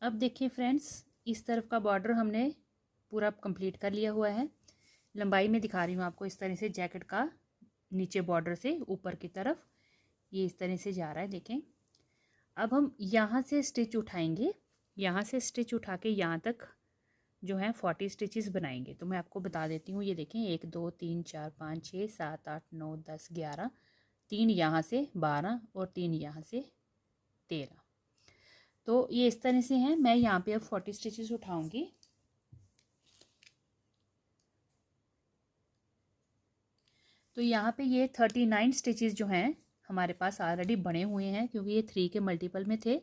अब देखिए फ्रेंड्स, इस तरफ का बॉर्डर हमने पूरा कंप्लीट कर लिया हुआ है। लंबाई में दिखा रही हूँ आपको, इस तरह से जैकेट का नीचे बॉर्डर से ऊपर की तरफ ये इस तरह से जा रहा है। देखें, अब हम यहाँ से स्टिच उठाएंगे, यहाँ से स्टिच उठा के यहाँ तक जो है 40 स्टिचेस बनाएंगे। तो मैं आपको बता देती हूँ। ये देखें, 1 2 3 4 5 6 7 8 9 10 11, 3 यहाँ से 12 और 3 यहाँ से 13। तो ये इस तरह से हैं। मैं यहाँ पे अब 40 स्टिचेस उठाऊंगी। तो यहाँ पे ये 39 स्टिचेस जो हैं हमारे पास ऑलरेडी बने हुए हैं, क्योंकि ये 3 के मल्टीपल में थे।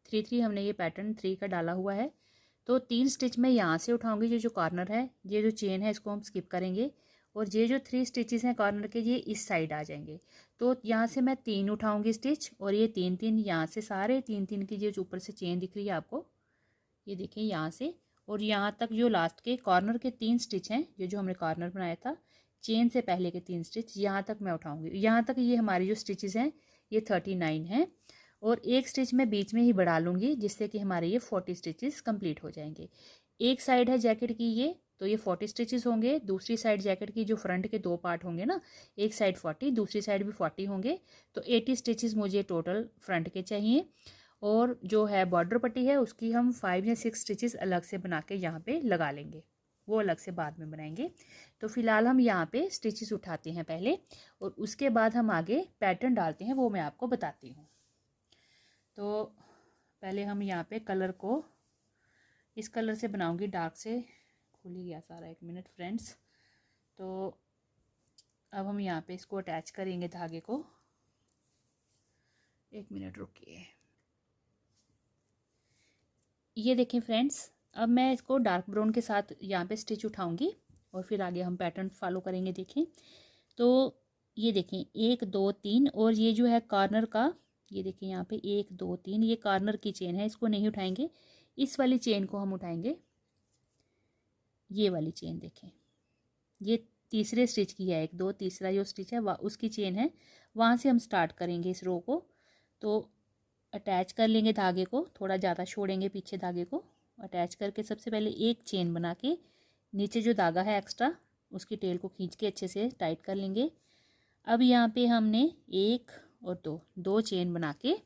3 3 हमने ये पैटर्न 3 का डाला हुआ है। तो 3 स्टिच मैं यहाँ से उठाऊंगी, जो कॉर्नर है, ये जो चेन है इसको हम स्किप करेंगे, और ये जो 3 स्टिचेस हैं कॉर्नर के, ये इस साइड आ जाएंगे। तो यहाँ से मैं 3 उठाऊंगी स्टिच, और ये 3 3 यहाँ से सारे 3 3 की जो ऊपर से चेन दिख रही है आपको, ये देखिए यहाँ से और यहाँ तक जो लास्ट के कॉर्नर के 3 स्टिच हैं, ये जो हमने कॉर्नर बनाया था, चेन से पहले के 3 स्टिच यहाँ तक मैं उठाऊंगी। यहाँ तक ये हमारी जो स्टिचेस हैं ये 39 हैं, और एक स्टिच मैं बीच में ही बढ़ा लूँगी, जिससे कि हमारे ये 40 स्टिचेस कंप्लीट हो जाएंगे। एक साइड है जैकेट की ये, तो ये 40 स्टिचेस होंगे। दूसरी साइड जैकेट की जो फ्रंट के 2 पार्ट होंगे ना, एक साइड 40, दूसरी साइड भी 40 होंगे। तो 80 स्टिचेस मुझे टोटल फ्रंट के चाहिए। और जो है बॉर्डर पट्टी है उसकी हम 5 या 6 स्टिचेस अलग से बना के यहाँ पे लगा लेंगे, वो अलग से बाद में बनाएंगे। तो फिलहाल हम यहाँ पे स्टिचेस उठाते हैं पहले, और उसके बाद हम आगे पैटर्न डालते हैं, वो मैं आपको बताती हूँ। तो पहले हम यहाँ पे कलर को इस कलर से बनाऊंगी, डार्क से। खुल ही गया सारा, 1 मिनट फ्रेंड्स। तो अब हम यहाँ पे इसको अटैच करेंगे धागे को। 1 मिनट रुकिए। ये देखें फ्रेंड्स, अब मैं इसको डार्क ब्राउन के साथ यहाँ पे स्टिच उठाऊंगी, और फिर आगे हम पैटर्न फॉलो करेंगे। देखें, तो ये देखें 1 2 3, और ये जो है कॉर्नर का, ये देखें यहाँ पे 1 2 3, ये कॉर्नर की चेन है, इसको नहीं उठाएंगे, इस वाली चेन को हम उठाएंगे। ये वाली चेन देखें, ये तीसरे स्टिच की है, 1 2 तीसरा जो स्टिच है उसकी चेन है, वहाँ से हम स्टार्ट करेंगे इस रो को। तो अटैच कर लेंगे धागे को, थोड़ा ज़्यादा छोड़ेंगे पीछे धागे को। अटैच करके सबसे पहले एक चेन बना के नीचे जो धागा है एक्स्ट्रा, उसकी टेल को खींच के अच्छे से टाइट कर लेंगे। अब यहाँ पे हमने 1 और 2 चेन बना के,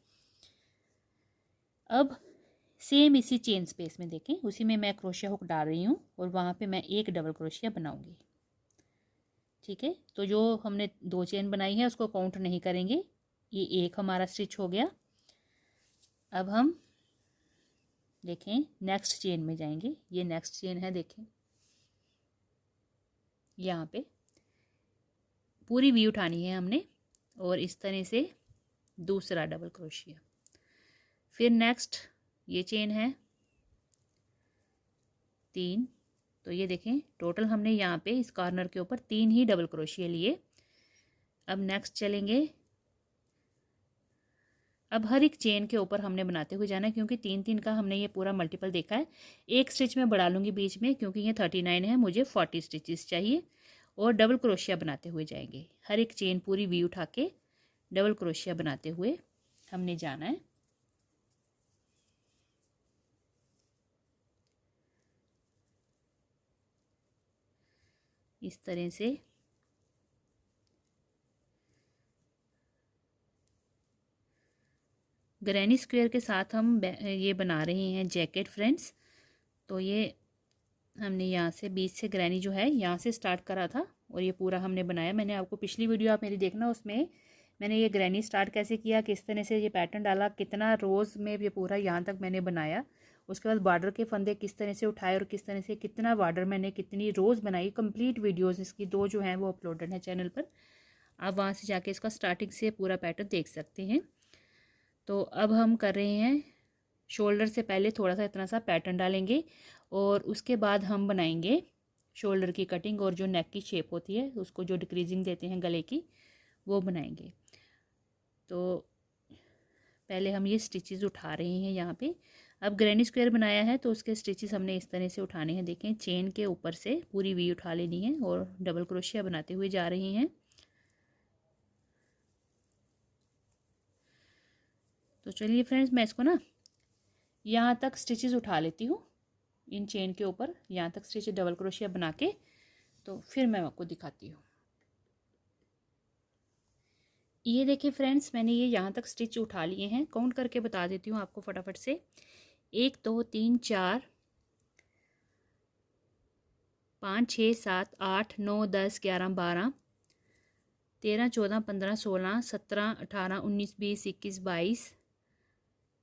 अब सेम इसी चेन स्पेस में देखें, उसी में मैं क्रोशिया हुक डाल रही हूँ, और वहाँ पे मैं एक डबल क्रोशिया बनाऊँगी। ठीक है, तो जो हमने 2 चेन बनाई है उसको काउंट नहीं करेंगे, ये एक हमारा स्टिच हो गया। अब हम देखें नेक्स्ट चेन में जाएंगे, ये नेक्स्ट चेन है, देखें यहाँ पे पूरी वी उठानी है हमने, और इस तरह से दूसरा डबल क्रोशिया। फिर नेक्स्ट ये चेन है 3, तो ये देखें टोटल हमने यहाँ पे इस कॉर्नर के ऊपर 3 ही डबल क्रोशिया लिए। अब नेक्स्ट चलेंगे, अब हर एक चेन के ऊपर हमने बनाते हुए जाना है, क्योंकि 3 3 का हमने ये पूरा मल्टीपल देखा है। एक स्टिच में बढ़ा लूँगी बीच में, क्योंकि ये 39 है, मुझे 40 स्टिचेस चाहिए, और डबल क्रोशिया बनाते हुए जाएंगे। हर एक चेन पूरी वी उठा के डबल क्रोशिया बनाते हुए हमने जाना है। इस तरह से ग्रैनी स्क्वायर के साथ हम ये बना रहे हैं जैकेट फ्रेंड्स। तो ये हमने यहाँ से बीच से ग्रैनी जो है यहाँ से स्टार्ट करा था, और ये पूरा हमने बनाया। मैंने आपको पिछली वीडियो आप मेरी देखना, उसमें मैंने ये ग्रैनी स्टार्ट कैसे किया, किस तरह से ये पैटर्न डाला, कितना रोज़ में ये पूरा यहाँ तक मैंने बनाया। उसके बाद बॉर्डर के फंदे किस तरह से उठाए, और किस तरह से कितना बॉर्डर मैंने कितनी रोज़ बनाई, कंप्लीट वीडियोज़ इसकी 2 जो हैं वो अपलोडेड हैं चैनल पर। आप वहाँ से जाके इसका स्टार्टिंग से पूरा पैटर्न देख सकते हैं। तो अब हम कर रहे हैं शोल्डर से पहले थोड़ा सा इतना सा पैटर्न डालेंगे, और उसके बाद हम बनाएंगे शोल्डर की कटिंग, और जो नेक की शेप होती है उसको जो डिक्रीजिंग देते हैं गले की, वो बनाएंगे। तो पहले हम ये स्टिचेस उठा रहे हैं यहाँ पे। अब ग्रैनी स्क्वायर बनाया है तो उसके स्टिचेस हमने इस तरह से उठाने हैं। देखें चेन के ऊपर से पूरी वी उठा लेनी है, और डबल क्रोशिया बनाते हुए जा रहे हैं। तो चलिए फ्रेंड्स, मैं इसको ना यहाँ तक स्टिचेस उठा लेती हूँ इन चेन के ऊपर, यहाँ तक स्टिच डबल क्रोशिया बना के, तो फिर मैं आपको दिखाती हूँ। ये देखिए फ्रेंड्स, मैंने ये यहाँ तक स्टिच उठा लिए हैं। काउंट करके बता देती हूँ आपको फटाफट से। 1 2 3 4 5 6 7 8 9 10 11 12 13 14 15 16 17 18 19 20 21 22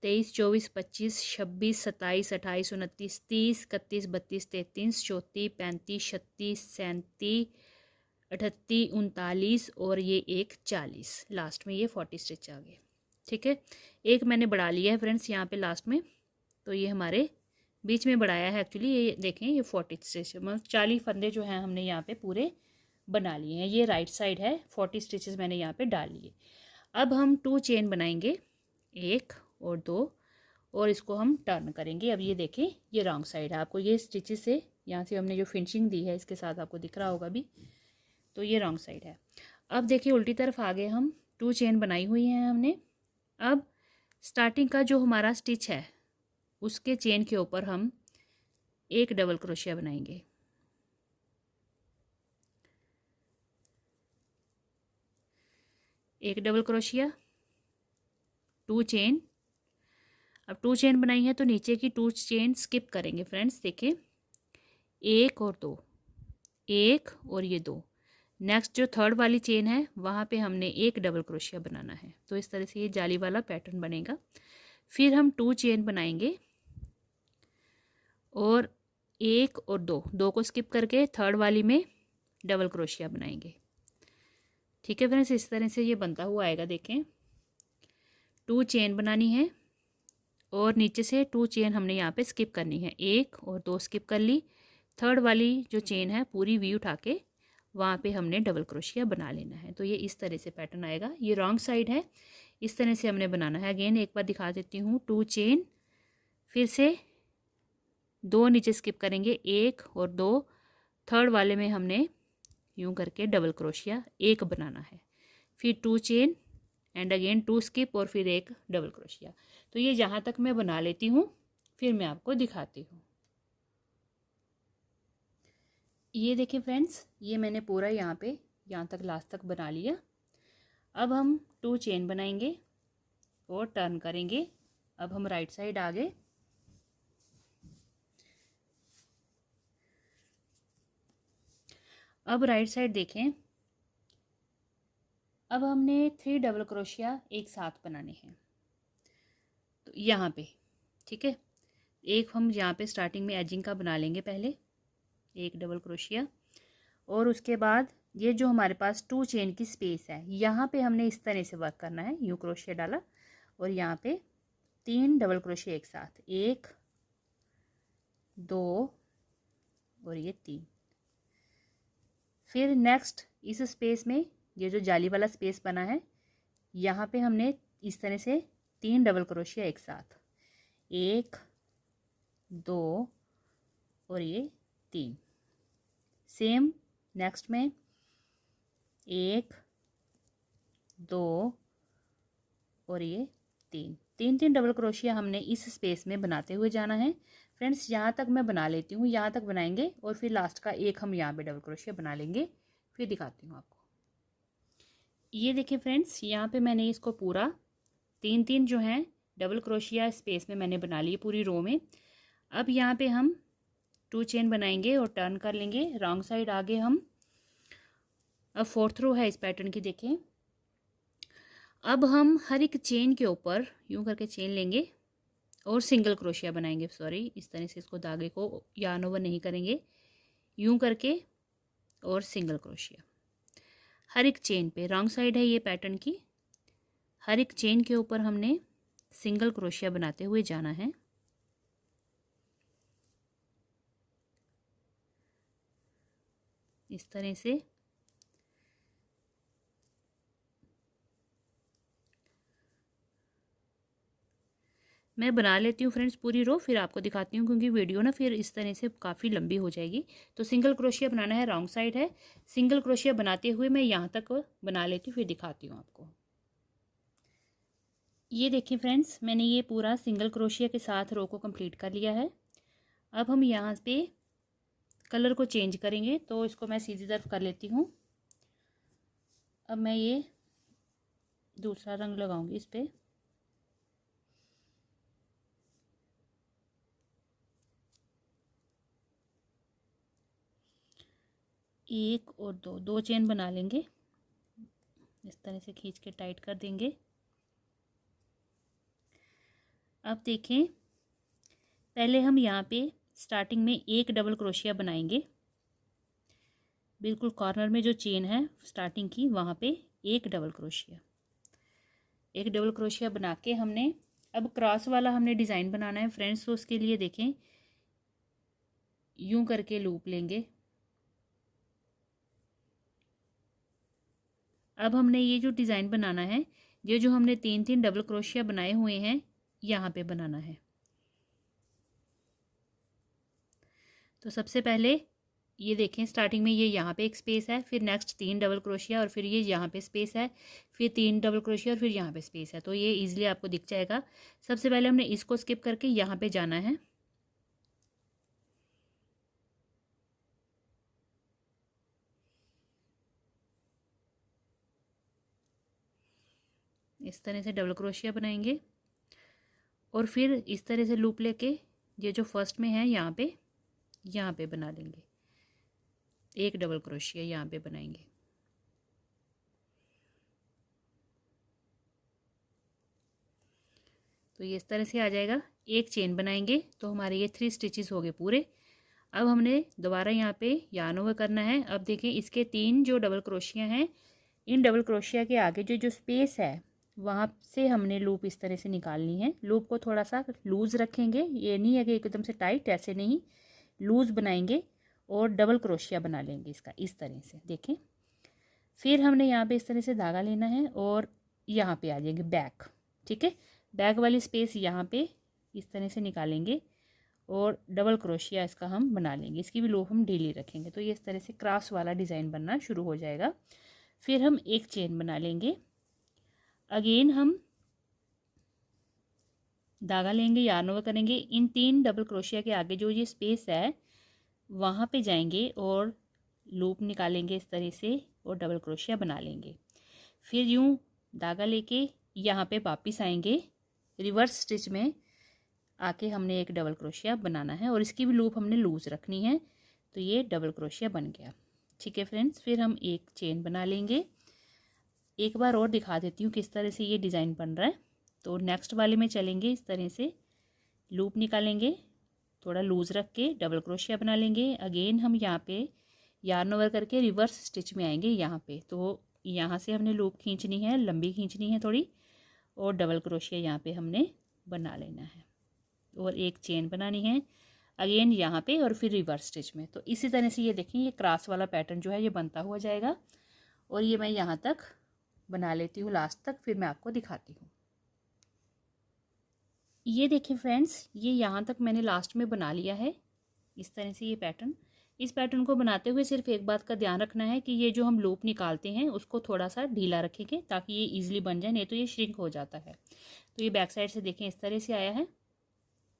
23 24 25 26 27 28 29 30 31 32 33 34 35 36 37 38 39 और ये एक 40, लास्ट में ये 40 स्टिच आ गए। ठीक है, एक मैंने बढ़ा लिया है फ्रेंड्स यहाँ पे लास्ट में, तो ये हमारे बीच में बढ़ाया है एक्चुअली। ये देखें, ये 40 स्टिच मतलब 40 फंदे जो हैं हमने यहाँ पे पूरे बना लिए हैं। ये राइट साइड है, 40 स्टिचेस मैंने यहाँ पे डाल लिए। अब हम 2 चेन बनाएंगे, 1 और 2, और इसको हम टर्न करेंगे। अब ये देखें, ये रॉन्ग साइड है। आपको ये स्टिचेस से यहाँ से हमने जो फिनिशिंग दी है इसके साथ आपको दिख रहा होगा भी, तो ये रॉन्ग साइड है। अब देखिए उल्टी तरफ आगे हम 2 चेन बनाई हुई हैं हमने। अब स्टार्टिंग का जो हमारा स्टिच है उसके चेन के ऊपर हम एक डबल क्रोशिया बनाएंगे। एक डबल क्रोशिया, 2 चेन। अब 2 चेन बनाई है तो नीचे की 2 चेन स्किप करेंगे फ्रेंड्स। देखिए 1 और 2, 1 और ये 2। नेक्स्ट जो थर्ड वाली चेन है वहाँ पे हमने एक डबल क्रोशिया बनाना है। तो इस तरह से ये जाली वाला पैटर्न बनेगा। फिर हम 2 चेन बनाएंगे और 1 और 2 को स्किप करके थर्ड वाली में डबल क्रोशिया बनाएंगे। ठीक है फ्रेंड्स, इस तरह से ये बनता हुआ आएगा। देखें 2 चेन बनानी है और नीचे से 2 चेन हमने यहाँ पे स्किप करनी है। 1 और 2 स्किप कर ली, थर्ड वाली जो चेन है पूरी वी उठा के वहाँ पे हमने डबल क्रोशिया बना लेना है। तो ये इस तरह से पैटर्न आएगा। ये रॉन्ग साइड है, इस तरह से हमने बनाना है। अगेन एक बार दिखा देती हूँ। 2 चेन, फिर से 2 नीचे स्किप करेंगे, 1 और 2, थर्ड वाले में हमने यूं करके डबल क्रोशिया एक बनाना है। फिर 2 चेन एंड अगेन 2 स्किप और फिर एक डबल क्रोशिया। तो ये जहाँ तक मैं बना लेती हूँ फिर मैं आपको दिखाती हूँ। ये देखिए फ्रेंड्स, ये मैंने पूरा यहाँ पे यहाँ तक लास्ट तक बना लिया। अब हम 2 चेन बनाएंगे और टर्न करेंगे। अब हम राइट साइड आ गए। अब राइट साइड देखें, अब हमने 3 डबल क्रोशिया एक साथ बनाने हैं। तो यहाँ पे ठीक है, एक हम यहाँ पे स्टार्टिंग में एजिंग का बना लेंगे पहले, एक डबल क्रोशिया, और उसके बाद ये जो हमारे पास 2 चेन की स्पेस है यहाँ पे हमने इस तरह से वर्क करना है। यूं क्रोशिया डाला और यहाँ पे 3 डबल क्रोशिया एक साथ, 1 2 और ये 3। फिर नेक्स्ट इस स्पेस में ये जो जाली वाला स्पेस बना है यहाँ पे हमने इस तरह से 3 डबल क्रोशिया एक साथ, 1 2 और ये 3। सेम नेक्स्ट में 1 2 और ये 3 डबल क्रोशिया हमने इस स्पेस में बनाते हुए जाना है। फ्रेंड्स यहाँ तक मैं बना लेती हूँ, यहाँ तक बनाएंगे और फिर लास्ट का एक हम यहाँ पे डबल क्रोशिया बना लेंगे, फिर दिखाती हूँ आपको। ये देखिए फ्रेंड्स, यहाँ पे मैंने इसको पूरा 3 जो हैं डबल क्रोशिया स्पेस में मैंने बना लिए पूरी रो में। अब यहाँ पे हम 2 चेन बनाएंगे और टर्न कर लेंगे। रॉन्ग साइड आगे हम, अब 4th रो है इस पैटर्न की। देखें अब हम हर एक चेन के ऊपर यूं करके चेन लेंगे और सिंगल क्रोशिया बनाएंगे। सॉरी, इस तरह से इसको धागे को यार्न ओवर नहीं करेंगे, यूं करके और सिंगल क्रोशिया हर एक चेन पे। रॉन्ग साइड है ये पैटर्न की, हर एक चेन के ऊपर हमने सिंगल क्रोशिया बनाते हुए जाना है। इस तरह से मैं बना लेती हूँ फ्रेंड्स पूरी रो, फिर आपको दिखाती हूँ क्योंकि वीडियो ना फिर इस तरह से काफ़ी लंबी हो जाएगी। तो सिंगल क्रोशिया बनाना है, रॉन्ग साइड है। सिंगल क्रोशिया बनाते हुए मैं यहाँ तक बना लेती हूँ, फिर दिखाती हूँ आपको। ये देखिए फ्रेंड्स, मैंने ये पूरा सिंगल क्रोशिया के साथ रो को कंप्लीट कर लिया है। अब हम यहाँ पे कलर को चेंज करेंगे, तो इसको मैं सीधी तरफ कर लेती हूँ। अब मैं ये दूसरा रंग लगाऊंगी इस पे। एक और दो चेन बना लेंगे, इस तरह से खींच के टाइट कर देंगे। अब देखें, पहले हम यहाँ पे स्टार्टिंग में एक डबल क्रोशिया बनाएंगे। बिल्कुल कॉर्नर में जो चेन है स्टार्टिंग की, वहाँ पे एक डबल क्रोशिया बना के हमने अब क्रॉस वाला हमने डिज़ाइन बनाना है फ्रेंड्स। तो उसके लिए देखें, यूं करके लूप लेंगे। अब हमने ये जो डिज़ाइन बनाना है, ये जो हमने तीन डबल क्रोशिया बनाए हुए हैं, यहाँ पे बनाना है। तो सबसे पहले ये देखें, स्टार्टिंग में ये यहाँ पे एक स्पेस है, फिर नेक्स्ट 3 डबल क्रोशिया और फिर ये यहाँ पे स्पेस है, फिर 3 डबल क्रोशिया और फिर यहाँ पे स्पेस है। तो ये इजीली आपको दिख जाएगा। सबसे पहले हमने इसको स्किप करके यहाँ पे जाना है। इस तरह से डबल क्रोशिया बनाएंगे और फिर इस तरह से लूप लेके ये जो फर्स्ट में है यहाँ पे बना लेंगे। एक डबल क्रोशिया यहाँ पे बनाएंगे। तो ये इस तरह से आ जाएगा। एक चेन बनाएंगे तो हमारे ये 3 स्टिचेस हो गए पूरे। अब हमने दोबारा यहाँ पे यार्न ओवर करना है। अब देखें, इसके 3 जो डबल क्रोशिया हैं, इन डबल क्रोशिया के आगे जो स्पेस है वहाँ से हमने लूप इस तरह से निकालनी है। लूप को थोड़ा सा लूज़ रखेंगे, ये नहीं है कि एकदम से टाइट, ऐसे नहीं, लूज़ बनाएंगे और डबल क्रोशिया बना लेंगे इसका इस तरह से। देखें, फिर हमने यहाँ पे इस तरह से धागा लेना है और यहाँ पे आ जाएंगे बैक। ठीक है, बैक वाली स्पेस यहाँ पे इस तरह से निकालेंगे और डबल क्रोशिया इसका हम बना लेंगे। इसकी भी लूप हम ढीली रखेंगे, तो ये इस तरह से क्रॉस वाला डिज़ाइन बनना शुरू हो जाएगा। फिर हम एक चेन बना लेंगे। अगेन हम धागा लेंगे, यार्न ओवर करेंगे। इन 3 डबल क्रोशिया के आगे जो ये स्पेस है वहाँ पे जाएंगे और लूप निकालेंगे इस तरह से और डबल क्रोशिया बना लेंगे। फिर यूँ धागा लेके यहाँ पे वापस आएंगे, रिवर्स स्टिच में आके हमने एक डबल क्रोशिया बनाना है और इसकी भी लूप हमने लूज़ रखनी है। तो ये डबल क्रोशिया बन गया। ठीक है फ्रेंड्स, फिर हम एक चेन बना लेंगे। एक बार और दिखा देती हूँ किस तरह से ये डिज़ाइन बन रहा है। तो नेक्स्ट वाले में चलेंगे, इस तरह से लूप निकालेंगे, थोड़ा लूज़ रख के डबल क्रोशिया बना लेंगे। अगेन हम यहाँ पे यार्न ओवर करके रिवर्स स्टिच में आएंगे यहाँ पे। तो यहाँ से हमने लूप खींचनी है, लंबी खींचनी है थोड़ी, और डबल क्रोशिया यहाँ पे हमने बना लेना है और एक चेन बनानी है अगेन यहाँ पे और फिर रिवर्स स्टिच में। तो इसी तरह से ये देखें, ये क्रॉस वाला पैटर्न जो है ये बनता हुआ जाएगा। और ये मैं यहाँ तक बना लेती हूँ लास्ट तक, फिर मैं आपको दिखाती हूँ। ये देखिए फ्रेंड्स, ये यहाँ तक मैंने लास्ट में बना लिया है इस तरह से ये पैटर्न। इस पैटर्न को बनाते हुए सिर्फ एक बात का ध्यान रखना है कि ये जो हम लूप निकालते हैं उसको थोड़ा सा ढीला रखेंगे ताकि ये इजीली बन जाए, नहीं तो ये श्रिंक हो जाता है। तो ये बैक साइड से देखें इस तरह से आया है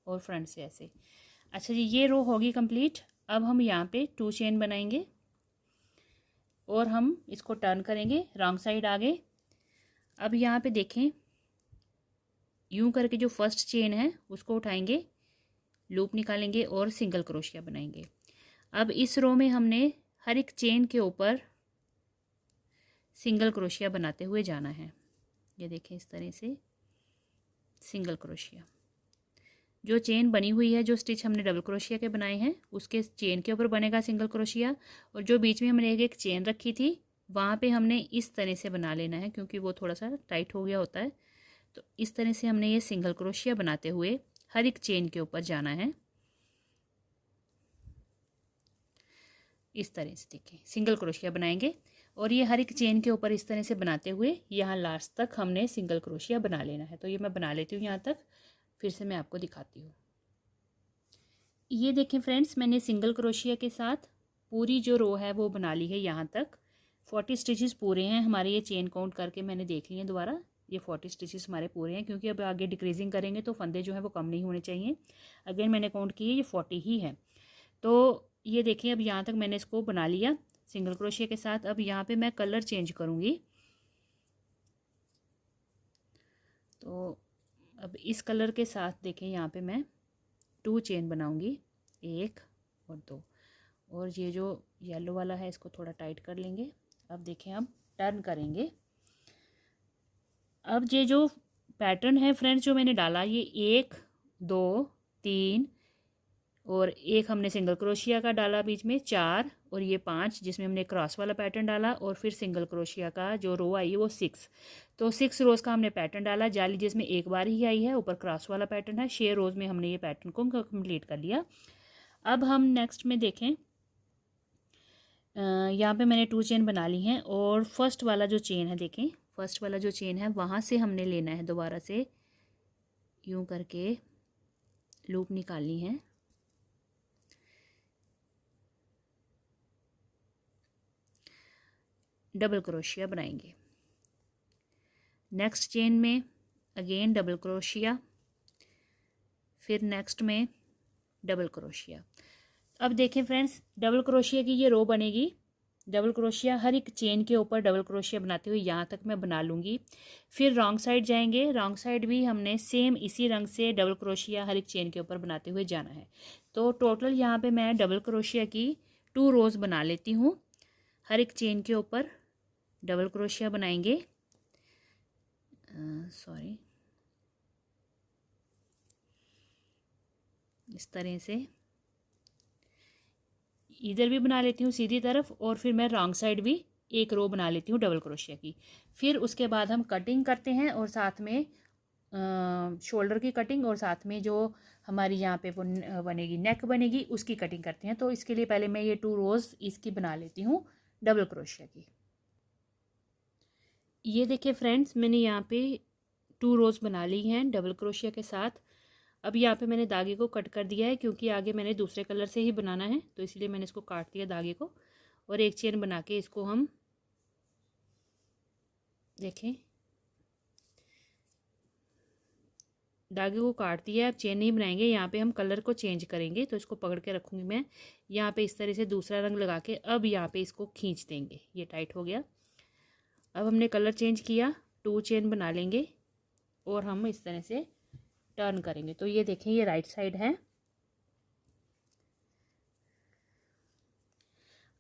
और फ्रंट से ऐसे। अच्छा जी, ये रो होगी कंप्लीट। अब हम यहाँ पे 2 चेन बनाएंगे और हम इसको टर्न करेंगे रॉन्ग साइड आगे। अब यहाँ पे देखें, यूं करके जो फर्स्ट चेन है उसको उठाएंगे, लूप निकालेंगे और सिंगल क्रोशिया बनाएंगे। अब इस रो में हमने हर एक चेन के ऊपर सिंगल क्रोशिया बनाते हुए जाना है। ये देखें इस तरह से सिंगल क्रोशिया, जो चेन बनी हुई है, जो स्टिच हमने डबल क्रोशिया के बनाए हैं उसके चेन के ऊपर बनेगा सिंगल क्रोशिया, और जो बीच में हमने एक चेन रखी थी वहाँ पे हमने इस तरह से बना लेना है क्योंकि वो थोड़ा सा टाइट हो गया होता है। तो इस तरह से हमने ये सिंगल क्रोशिया बनाते हुए हर एक चेन के ऊपर जाना है। इस तरह से देखें सिंगल क्रोशिया बनाएंगे और ये हर एक चेन के ऊपर इस तरह से बनाते हुए यहाँ लास्ट तक हमने सिंगल क्रोशिया बना लेना है। तो ये मैं बना लेती हूँ यहाँ तक, फिर से मैं आपको दिखाती हूँ। ये देखें फ्रेंड्स, मैंने सिंगल क्रोशिया के साथ पूरी जो रो है वो बना ली है। यहाँ तक 40 स्टिचेस पूरे हैं हमारे, ये चेन काउंट करके मैंने देख लिए दोबारा। ये 40 स्टिचेस हमारे पूरे हैं, क्योंकि अब आगे डिक्रीजिंग करेंगे तो फंदे जो है वो कम नहीं होने चाहिए। अगेन मैंने काउंट किए, ये 40 ही है। तो ये देखिए अब यहाँ तक मैंने इसको बना लिया सिंगल क्रोशिया के साथ। अब यहाँ पे मैं कलर चेंज करूँगी। तो अब इस कलर के साथ देखें यहाँ पे मैं 2 चेन बनाऊँगी, 1 और 2, और ये जो येलो वाला है इसको थोड़ा टाइट कर लेंगे। अब देखें अब टर्न करेंगे। अब ये जो पैटर्न है फ्रेंड्स जो मैंने डाला, ये 1 2 3 और एक हमने सिंगल क्रोशिया का डाला बीच में 4, और ये 5 जिसमें हमने क्रॉस वाला पैटर्न डाला, और फिर सिंगल क्रोशिया का जो रो आई है वो 6। तो 6 रोज़ का हमने पैटर्न डाला जाली, जिसमें एक बार ही आई है, ऊपर क्रॉस वाला पैटर्न है। 6 रोज़ में हमने ये पैटर्न को कंप्लीट कर लिया। अब हम नेक्स्ट में देखें, यहाँ पे मैंने 2 चेन बना ली हैं, और फर्स्ट वाला जो चेन है देखें, फर्स्ट वाला जो चेन है वहाँ से हमने लेना है, दोबारा से यूँ करके लूप निकालनी है। डबल क्रोशिया बनाएंगे। नेक्स्ट चेन में अगेन डबल क्रोशिया, फिर नेक्स्ट में डबल क्रोशिया। अब देखें फ्रेंड्स, डबल क्रोशिया की ये रो बनेगी। डबल क्रोशिया हर एक चेन के ऊपर डबल क्रोशिया बनाते हुए यहाँ तक मैं बना लूँगी। फिर रॉन्ग साइड जाएंगे, रॉन्ग साइड भी हमने सेम इसी रंग से डबल क्रोशिया हर एक चेन के ऊपर बनाते हुए जाना है। तो टोटल यहाँ पे मैं डबल क्रोशिया की 2 रोज़ बना लेती हूँ। हर एक चेन के ऊपर डबल क्रोशिया बनाएंगे। सॉरी, इस तरह से इधर भी बना लेती हूँ सीधी तरफ, और फिर मैं रॉन्ग साइड भी एक रो बना लेती हूँ डबल क्रोशिया की। फिर उसके बाद हम कटिंग करते हैं, और साथ में शोल्डर की कटिंग, और साथ में जो हमारी यहाँ पे वो बनेगी नेक बनेगी उसकी कटिंग करते हैं। तो इसके लिए पहले मैं ये 2 रोज़ इसकी बना लेती हूँ डबल क्रोशिया की। ये देखिए फ्रेंड्स, मैंने यहाँ पे 2 रोज़ बना ली हैं डबल क्रोशिया के साथ। अब यहाँ पे मैंने धागे को कट कर दिया है, क्योंकि आगे मैंने दूसरे कलर से ही बनाना है, तो इसलिए मैंने इसको काट दिया धागे को, और एक चेन बना के इसको हम देखें धागे को काट दिया। अब चेन नहीं बनाएंगे, यहाँ पे हम कलर को चेंज करेंगे। तो इसको पकड़ के रखूँगी मैं यहाँ पे इस तरह से दूसरा रंग लगा के। अब यहाँ पे इसको खींच देंगे, ये टाइट हो गया। अब हमने कलर चेंज किया, 2 चेन बना लेंगे और हम इस तरह से टर्न करेंगे। तो ये देखें, ये राइट साइड है।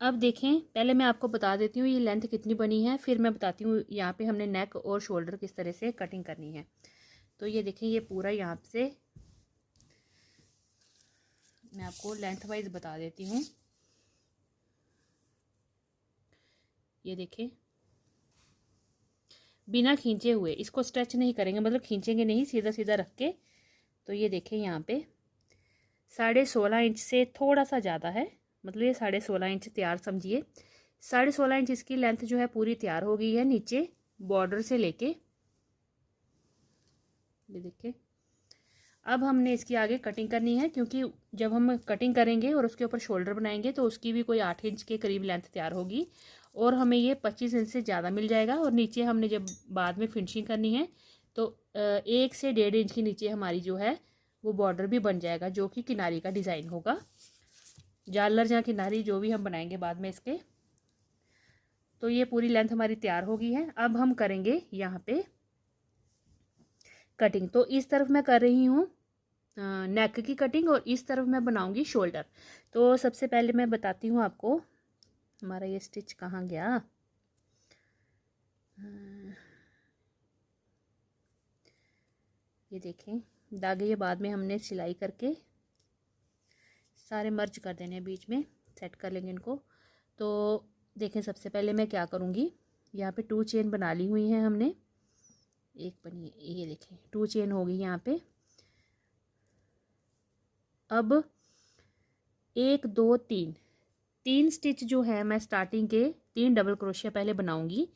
अब देखें, पहले मैं आपको बता देती हूँ ये लेंथ कितनी बनी है, फिर मैं बताती हूँ यहाँ पे हमने नेक और शोल्डर किस तरह से कटिंग करनी है। तो ये देखें, ये पूरा यहाँ से मैं आपको लेंथ वाइज बता देती हूँ। ये देखें, बिना खींचे हुए इसको स्ट्रेच नहीं करेंगे, मतलब खींचेंगे नहीं, सीधा सीधा रख के। तो ये देखें, यहाँ पे 16.5 इंच से थोड़ा सा ज़्यादा है, मतलब ये 16.5 इंच तैयार समझिए। 16.5 इंच इसकी लेंथ जो है पूरी तैयार हो गई है, नीचे बॉर्डर से लेके। ये देखिए, अब हमने इसकी आगे कटिंग करनी है, क्योंकि जब हम कटिंग करेंगे और उसके ऊपर शोल्डर बनाएंगे तो उसकी भी कोई 8 इंच के करीब लेंथ तैयार होगी, और हमें ये 25 इंच से ज़्यादा मिल जाएगा। और नीचे हमने जब बाद में फिनिशिंग करनी है तो 1 से 1.5 इंच के नीचे हमारी जो है वो बॉर्डर भी बन जाएगा, जो कि किनारी का डिज़ाइन होगा, जालर या किनारी जो भी हम बनाएंगे बाद में इसके। तो ये पूरी लेंथ हमारी तैयार हो गई है। अब हम करेंगे यहाँ पे कटिंग। तो इस तरफ मैं कर रही हूँ नेक की कटिंग, और इस तरफ मैं बनाऊंगी शोल्डर। तो सबसे पहले मैं बताती हूँ आपको, हमारा ये स्टिच कहाँ गया। ये देखें, धागे ये बाद में हमने सिलाई करके सारे मर्ज कर देने हैं, बीच में सेट कर लेंगे इनको। तो देखें, सबसे पहले मैं क्या करूँगी, यहाँ पे 2 चेन बना ली हुई हैं हमने, एक बनी, ये देखें 2 चेन हो गई यहाँ पे। अब 1 2 3 स्टिच जो है मैं स्टार्टिंग के 3 डबल क्रोशिया पहले बनाऊंगी।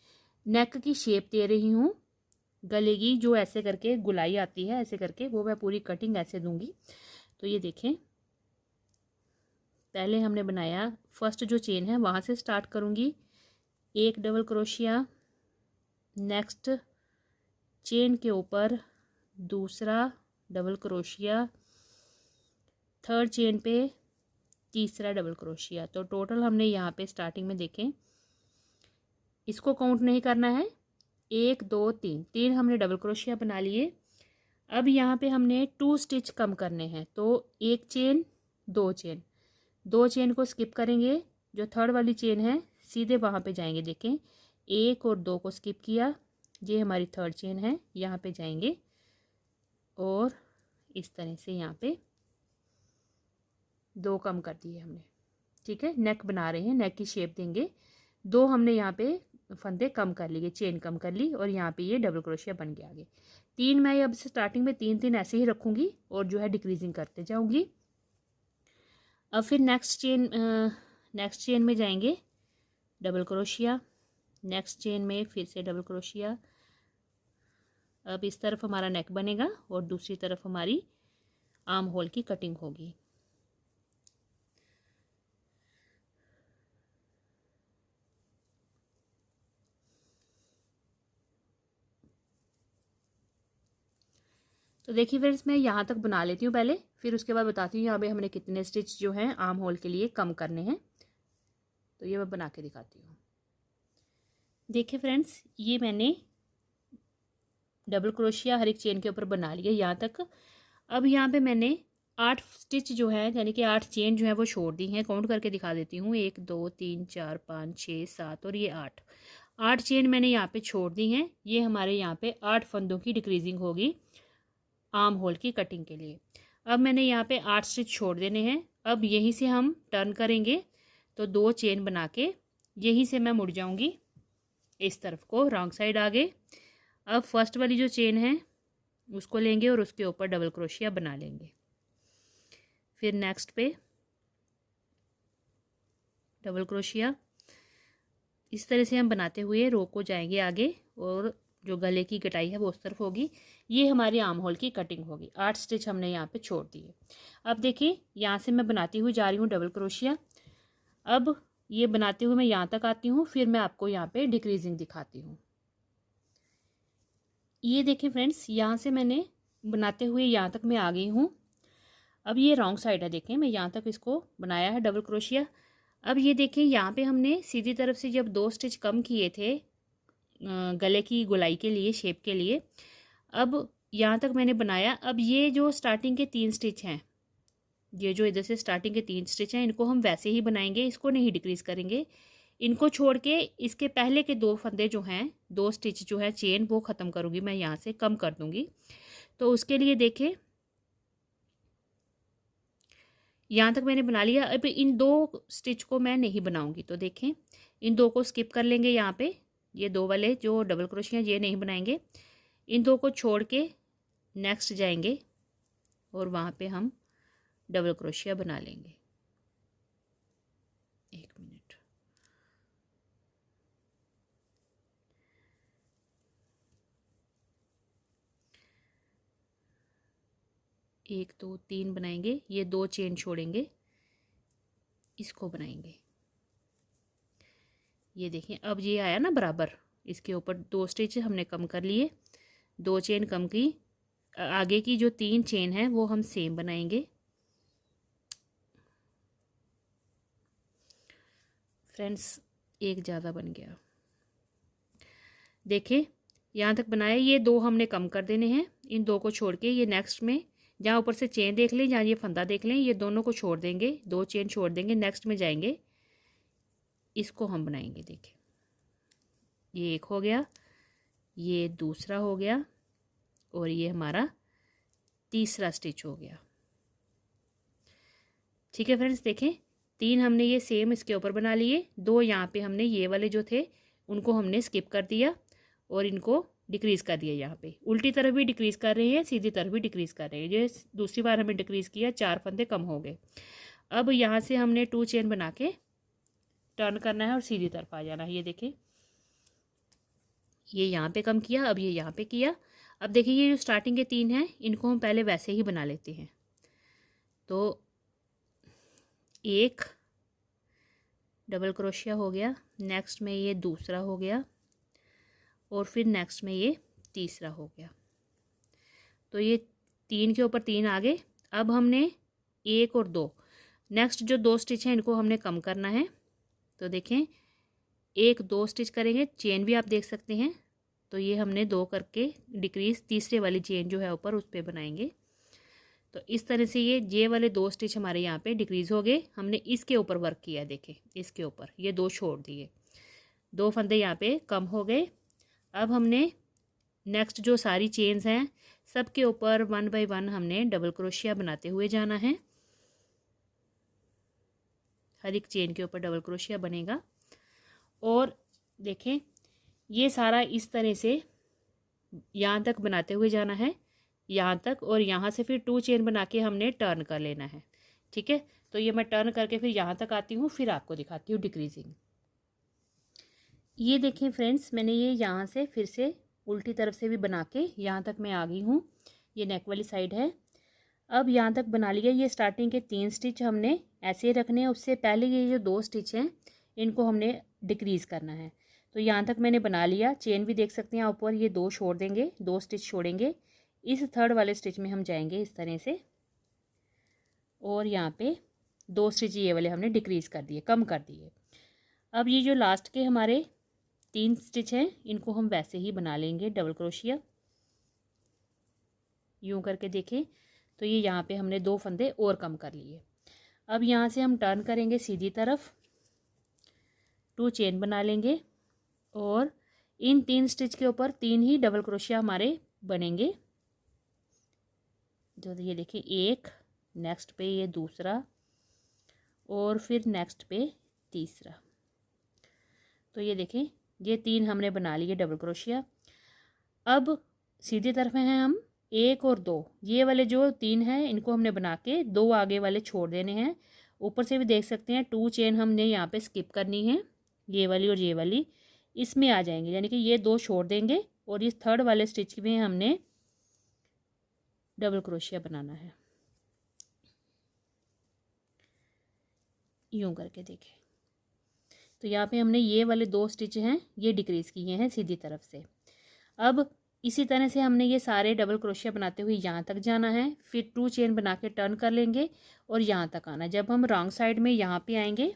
नेक की शेप दे रही हूँ, गले की जो ऐसे करके गुलाई आती है ऐसे करके, वो मैं पूरी कटिंग ऐसे दूंगी। तो ये देखें, पहले हमने बनाया फर्स्ट जो चेन है वहाँ से स्टार्ट करूँगी, 1 डबल क्रोशिया, नेक्स्ट चेन के ऊपर दूसरा डबल क्रोशिया, थर्ड चेन पे तीसरा डबल क्रोशिया। तो टोटल हमने यहाँ पे स्टार्टिंग में देखें, इसको काउंट नहीं करना है, 1 2 3 3 हमने डबल क्रोशिया बना लिए। अब यहाँ पे हमने 2 स्टिच कम करने हैं, तो 1 चेन 2 चेन, 2 चेन को स्किप करेंगे, जो थर्ड वाली चेन है सीधे वहाँ पे जाएंगे। देखें 1 और 2 को स्किप किया, ये हमारी थर्ड चेन है, यहाँ पे जाएंगे और इस तरह से यहाँ पे 2 कम कर दिए हमने। ठीक है, नेक बना रहे हैं, नेक की शेप देंगे। 2 हमने यहाँ पे फंदे कम कर लिए, चेन कम कर ली और यहाँ पे ये डबल क्रोशिया बन गया आगे। 3 मैं अब स्टार्टिंग में 3 3 ऐसे ही रखूँगी और जो है डिक्रीजिंग करते जाऊँगी। अब फिर नेक्स्ट चेन में जाएंगे डबल क्रोशिया, नेक्स्ट चेन में फिर से डबल क्रोशिया। अब इस तरफ हमारा नेक बनेगा और दूसरी तरफ हमारी आर्म होल की कटिंग होगी। तो देखिए फ्रेंड्स, मैं यहाँ तक बना लेती हूँ पहले, फिर उसके बाद बताती हूँ यहाँ पे हमने कितने स्टिच जो हैं आर्म होल के लिए कम करने हैं। तो ये मैं बना के दिखाती हूँ। देखिए फ्रेंड्स, ये मैंने डबल क्रोशिया हर एक चेन के ऊपर बना लिया यहाँ तक। अब यहाँ पे मैंने 8 स्टिच जो है यानी कि 8 चेन जो है वो छोड़ दी हैं। काउंट करके दिखा देती हूँ, 1 2 3 4 5 6 7 और ये 8 चेन मैंने यहाँ पे छोड़ दी हैं। ये हमारे यहाँ पे 8 फंदों की डिक्रीजिंग होगी आर्म होल की कटिंग के लिए। अब मैंने यहाँ पे 8 स्टिच छोड़ देने हैं। अब यहीं से हम टर्न करेंगे, तो 2 चेन बना के यहीं से मैं मुड़ जाऊँगी इस तरफ को, रॉन्ग साइड आगे। अब फर्स्ट वाली जो चेन है उसको लेंगे और उसके ऊपर डबल क्रोशिया बना लेंगे। फिर नेक्स्ट पे डबल क्रोशिया, इस तरह से हम बनाते हुए रो को जाएंगे आगे और जो गले की कटाई है वो उस तरफ होगी। ये हमारी आर्म होल की कटिंग होगी। 8 स्टिच हमने यहाँ पे छोड़ दिए। अब देखिए यहाँ से मैं बनाती हुई जा रही हूँ डबल क्रोशिया। अब ये बनाते हुए मैं यहाँ तक आती हूँ, फिर मैं आपको यहाँ पे डिक्रीजिंग दिखाती हूँ। ये देखें फ्रेंड्स, यहाँ से मैंने बनाते हुए यहाँ तक मैं आ गई हूँ। अब ये रॉन्ग साइड है, देखें मैं यहाँ तक इसको बनाया है डबल क्रोशिया। अब ये देखें यहाँ पे हमने सीधी तरफ से जब 2 स्टिच कम किए थे गले की गोलाई के लिए, शेप के लिए, अब यहाँ तक मैंने बनाया। अब ये जो स्टार्टिंग के 3 स्टिच हैं, ये जो इधर से स्टार्टिंग के 3 स्टिच हैं, इनको हम वैसे ही बनाएंगे, इसको नहीं डिक्रीज करेंगे। इनको छोड़ के इसके पहले के 2 फंदे जो हैं, 2 स्टिच जो है चेन, वो ख़त्म करूँगी मैं, यहाँ से कम कर दूँगी। तो उसके लिए देखें यहाँ तक मैंने बना लिया। अब इन 2 स्टिच को मैं नहीं बनाऊँगी, तो देखें इन 2 को स्किप कर लेंगे। यहाँ पे ये 2 वाले जो डबल क्रोशिया ये नहीं बनाएंगे। इन 2 को छोड़ के नेक्स्ट जाएंगे और वहाँ पे हम डबल क्रोशिया बना लेंगे। 1 मिनट, एक 2 3 बनाएंगे, ये 2 चेन छोड़ेंगे, इसको बनाएंगे। ये देखें अब ये आया ना बराबर, इसके ऊपर 2 स्टिच हमने कम कर लिए, 2 चेन कम की। आगे की जो 3 चेन है वो हम सेम बनाएंगे। फ्रेंड्स एक ज़्यादा बन गया, देखें यहाँ तक बनाया। ये 2 हमने कम कर देने हैं, इन 2 को छोड़ के ये नेक्स्ट में जहाँ ऊपर से चेन देख लें, जहाँ ये फंदा देख लें, ये दोनों को छोड़ देंगे, 2 चेन छोड़ देंगे, नेक्स्ट में जाएंगे, इसको हम बनाएंगे। देखें ये एक हो गया, ये दूसरा हो गया और ये हमारा तीसरा स्टिच हो गया। ठीक है फ्रेंड्स, देखें 3 हमने ये सेम इसके ऊपर बना लिए, 2 यहाँ पे हमने ये वाले जो थे उनको हमने स्किप कर दिया और इनको डिक्रीज़ कर दिया। यहाँ पे उल्टी तरफ भी डिक्रीज़ कर रहे हैं, सीधी तरफ भी डिक्रीज़ कर रहे हैं। ये दूसरी बार हमें डिक्रीज़ किया, 4 फंदे कम हो गए। अब यहाँ से हमने 2 चेन बना के टर्न करना है और सीधी तरफ आ जाना है। ये देखें ये यहाँ पे कम किया, अब ये यहाँ पे किया। अब देखिए ये जो स्टार्टिंग के 3 हैं इनको हम पहले वैसे ही बना लेते हैं। तो 1 डबल क्रोशिया हो गया, नेक्स्ट में ये दूसरा हो गया और फिर नेक्स्ट में ये तीसरा हो गया। तो ये 3 के ऊपर 3 आ गए। अब हमने 1 और 2 नेक्स्ट जो 2 स्टिच हैं इनको हमने कम करना है। तो देखें 1 2 स्टिच करेंगे, चेन भी आप देख सकते हैं। तो ये हमने 2 करके डिक्रीज तीसरे वाली चेन जो है ऊपर उस पर बनाएंगे। तो इस तरह से ये वाले 2 स्टिच हमारे यहाँ पे डिक्रीज हो गए। हमने इसके ऊपर वर्क किया, देखें इसके ऊपर ये 2 छोड़ दिए, 2 फंदे यहाँ पे कम हो गए। अब हमने नेक्स्ट जो सारी चेन्स हैं सबके ऊपर 1 बाय 1 हमने डबल क्रोशिया बनाते हुए जाना है। हर एक चेन के ऊपर डबल क्रोशिया बनेगा। और देखें ये सारा इस तरह से यहाँ तक बनाते हुए जाना है, यहाँ तक, और यहाँ से फिर 2 चेन बना के हमने टर्न कर लेना है। ठीक है, तो ये मैं टर्न करके फिर यहाँ तक आती हूँ, फिर आपको दिखाती हूँ डिक्रीजिंग। ये देखें फ्रेंड्स, मैंने ये यहाँ से फिर से उल्टी तरफ से भी बना के यहाँ तक मैं आ गई हूँ। ये नेक वाली साइड है। अब यहाँ तक बना लिया। ये स्टार्टिंग के 3 स्टिच हमने ऐसे रखने हैं। उससे पहले ये जो 2 स्टिच हैं इनको हमने डिक्रीज़ करना है। तो यहाँ तक मैंने बना लिया। चेन भी देख सकते हैं ऊपर, ये 2 छोड़ देंगे, 2 स्टिच छोड़ेंगे। इस 3rd वाले स्टिच में हम जाएंगे इस तरह से, और यहाँ पे 2 स्टिच ये वाले हमने डिक्रीज़ कर दिए, कम कर दिए। अब ये जो लास्ट के हमारे 3 स्टिच हैं इनको हम वैसे ही बना लेंगे डबल क्रोशिया। यूँ करके देखें तो ये यहाँ पे हमने 2 फंदे और कम कर लिए। अब यहाँ से हम टर्न करेंगे सीधी तरफ, 2 चेन बना लेंगे और इन 3 स्टिच के ऊपर 3 ही डबल क्रोशिया हमारे बनेंगे। जो ये देखिए, एक, नेक्स्ट पे ये दूसरा, और फिर नेक्स्ट पे तीसरा। तो ये देखें ये 3 हमने बना लिए डबल क्रोशिया। अब सीधी तरफ हैं हम 1 और 2, ये वाले जो 3 हैं इनको हमने बना के 2 आगे वाले छोड़ देने हैं। ऊपर से भी देख सकते हैं 2 चेन हमने यहाँ पे स्किप करनी है, ये वाली और ये वाली इसमें आ जाएंगे, यानी कि ये 2 छोड़ देंगे और इस 3rd वाले स्टिच में हमने डबल क्रोशिया बनाना है। यूँ करके देखें तो यहाँ पे हमने ये वाले 2 स्टिच हैं ये डिक्रीज़ किए हैं सीधी तरफ से। अब इसी तरह से हमने ये सारे डबल क्रोशिया बनाते हुए यहाँ तक जाना है, फिर 2 चेन बना के टर्न कर लेंगे और यहाँ तक आना। जब हम रॉन्ग साइड में यहाँ पे आएंगे,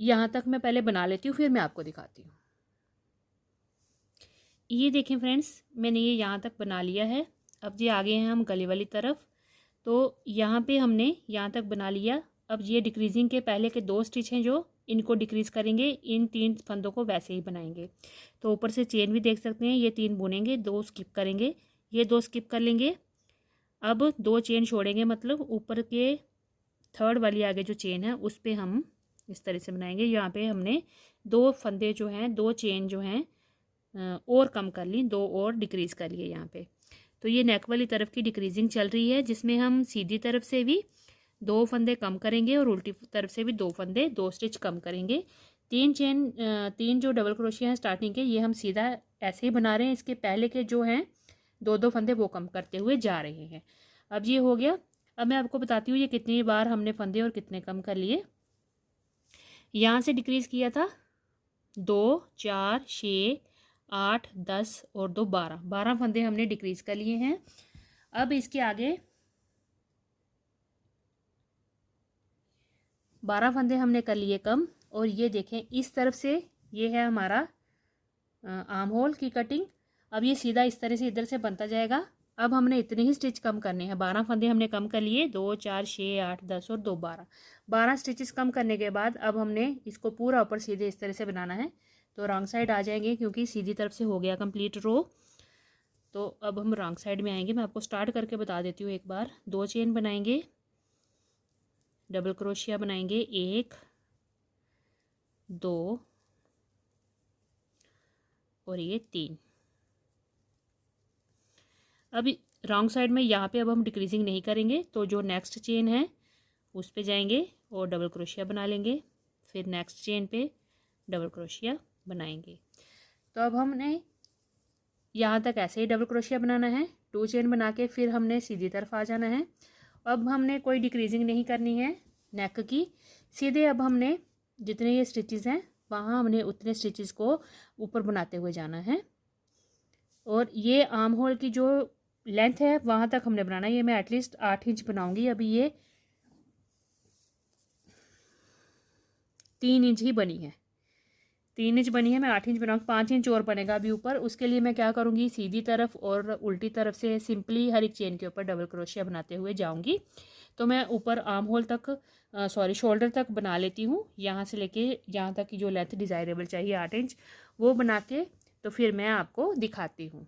यहाँ तक मैं पहले बना लेती हूँ फिर मैं आपको दिखाती हूँ। ये देखें फ्रेंड्स, मैंने ये यहाँ तक बना लिया है। अब ये आगे हैं हम गले वाली तरफ, तो यहाँ पे हमने यहाँ तक बना लिया। अब ये डिक्रीजिंग के पहले के 2 स्टिच हैं जो इनको डिक्रीज़ करेंगे, इन 3 फंदों को वैसे ही बनाएंगे। तो ऊपर से चेन भी देख सकते हैं, ये 3 बुनेंगे, 2 स्किप करेंगे, ये 2 स्किप कर लेंगे। अब 2 चेन छोड़ेंगे, मतलब ऊपर के 3rd वाली आगे जो चेन है उस पर हम इस तरह से बनाएंगे। यहाँ पे हमने 2 फंदे जो हैं, 2 चेन जो हैं और कम कर ली, 2 और डिक्रीज़ कर लिए यहाँ पे। तो ये नेक वाली तरफ की डिक्रीजिंग चल रही है, जिसमें हम सीधी तरफ से भी 2 फंदे कम करेंगे और उल्टी तरफ से भी 2 फंदे 2 स्टिच कम करेंगे। 3 जो डबल क्रोशिया हैं स्टार्टिंग के, ये हम सीधा ऐसे ही बना रहे हैं। इसके पहले के जो हैं 2 फंदे वो कम करते हुए जा रहे हैं। अब ये हो गया। अब मैं आपको बताती हूँ ये कितनी बार हमने फंदे और कितने कम कर लिए। यहाँ से डिक्रीज़ किया था 2 4 6 8 10 और 2 12 फंदे हमने डिक्रीज़ कर लिए हैं। अब इसके आगे 12 फंदे हमने कर लिए कम। और ये देखें इस तरफ से ये है हमारा आर्म होल की कटिंग। अब ये सीधा इस तरह से इधर से बनता जाएगा। अब हमने इतने ही स्टिच कम करने हैं। 12 फंदे हमने कम कर लिए, 2 4 6 8 10 और 2 12 स्टिचेस कम करने के बाद अब हमने इसको पूरा ऊपर सीधे इस तरह से बनाना है। तो रॉन्ग साइड आ जाएंगे क्योंकि सीधी तरफ से हो गया कंप्लीट रो। तो अब हम रॉन्ग साइड में आएंगे। मैं आपको स्टार्ट करके बता देती हूँ एक बार। 2 चेन बनाएंगे, डबल क्रोशिया बनाएंगे, 1 2 और ये 3। अब रॉन्ग साइड में यहाँ पे अब हम डिक्रीजिंग नहीं करेंगे, तो जो नेक्स्ट चेन है उस पे जाएंगे और डबल क्रोशिया बना लेंगे, फिर नेक्स्ट चेन पे डबल क्रोशिया बनाएंगे। तो अब हमने यहाँ तक ऐसे ही डबल क्रोशिया बनाना है। 2 चेन बना के फिर हमने सीधी तरफ आ जाना है। अब हमने कोई डिक्रीजिंग नहीं करनी है नेक की, सीधे अब हमने जितने ये स्टिचेस हैं वहाँ हमने उतने स्टिचेस को ऊपर बनाते हुए जाना है। और ये आर्म होल की जो लेंथ है वहाँ तक हमने बनाना है। ये मैं एटलीस्ट 8 इंच बनाऊंगी। अभी ये 3 इंच ही बनी है, 3 इंच बनी है, मैं 8 इंच बनाऊंगी, 5 इंच और बनेगा अभी ऊपर। उसके लिए मैं क्या करूँगी, सीधी तरफ और उल्टी तरफ से सिंपली हर एक चेन के ऊपर डबल क्रोशिया बनाते हुए जाऊँगी। तो मैं ऊपर आर्म होल तक शोल्डर तक बना लेती हूँ, यहाँ से लेके यहाँ तक की जो लेंथ डिज़ायरेबल चाहिए 8 इंच, वो बना के तो फिर मैं आपको दिखाती हूँ।